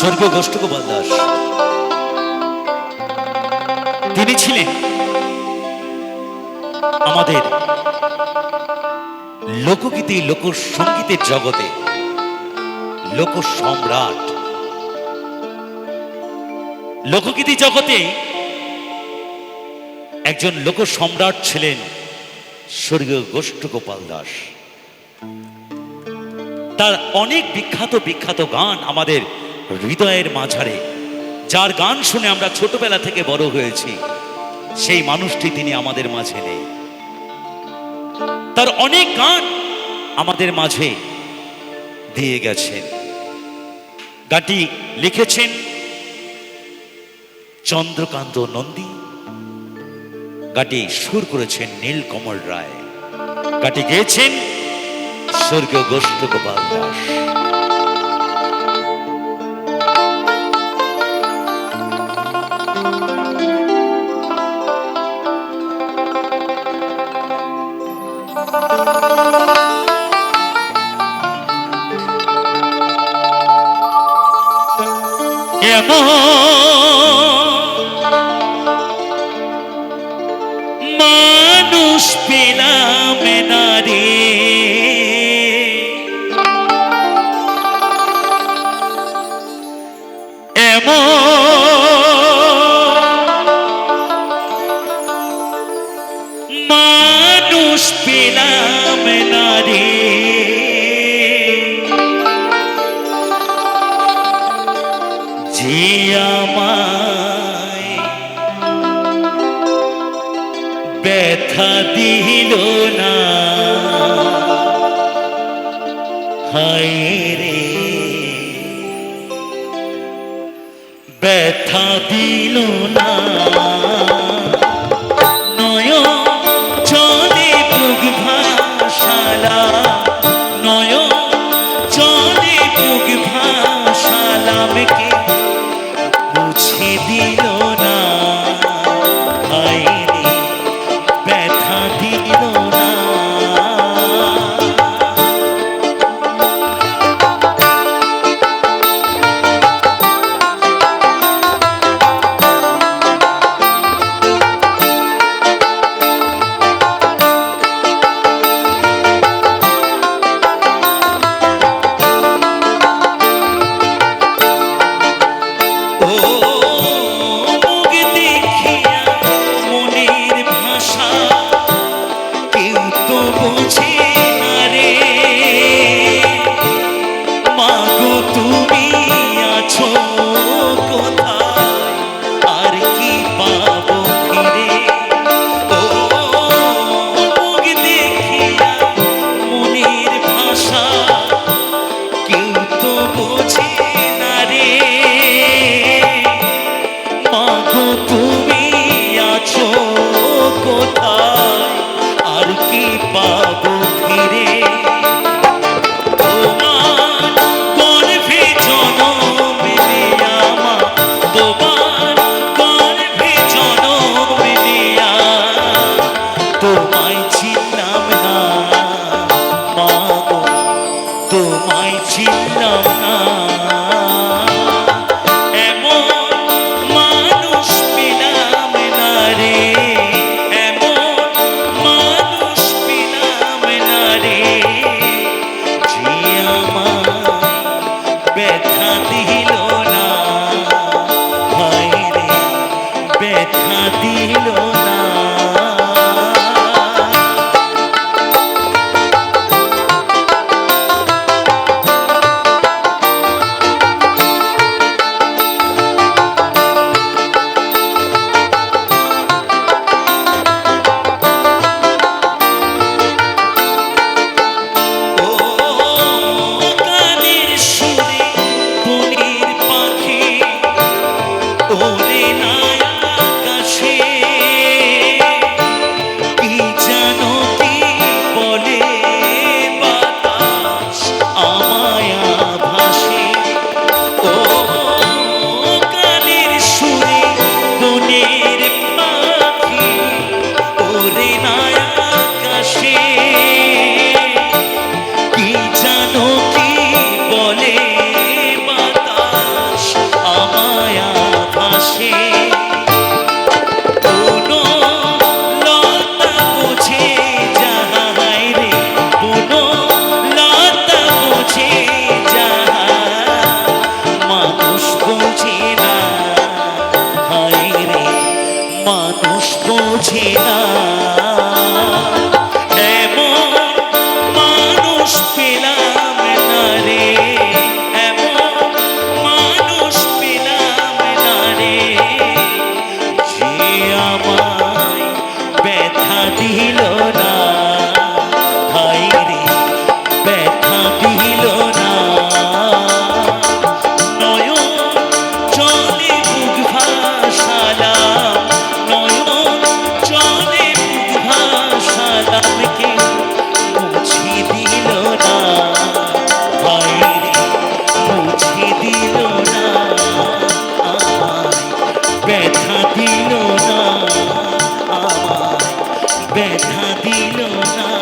স্বর্গীয় গোষ্ঠগোপাল দাস তিনি ছিলেন আমাদের লোকগীতি লোকসঙ্গীতের জগতে লোক সম্রাট। লোকগীতি জগতে একজন লোক সম্রাট ছিলেন স্বর্গীয় গোষ্ঠগোপাল দাস। তার অনেক বিখ্যাত বিখ্যাত গান আমাদের হৃদয়ের মাঝারে, যার গান শুনে আমরা ছোটবেলা থেকে বড় হয়েছি, সেই মানুষটি তিনি আমাদের মাঝে নেই। তার অনেক গান আমাদের মাঝে দিয়ে গেছেন। গানটি লিখেছেন চন্দ্রকান্ত নন্দী, গানটি সুর করেছেন নীলকমল রায়, গানটি গেয়েছেন স্বর্গীয় গোষ্ঠগোপাল দাস। মানুষ পেলাম না রে, মানুষ পেলাম না রে, যে আমায় ব্যথা দিল না। হায় রে ব্যথা দিল না, নয়ন জলে বুক ভাসালা, নয়ন জলে বুক ভাসালাম কে মুছে দিল না। হায় রে ব্যথা দিল না। ব্যথা দিল না, আমায় ব্যথা দিল না।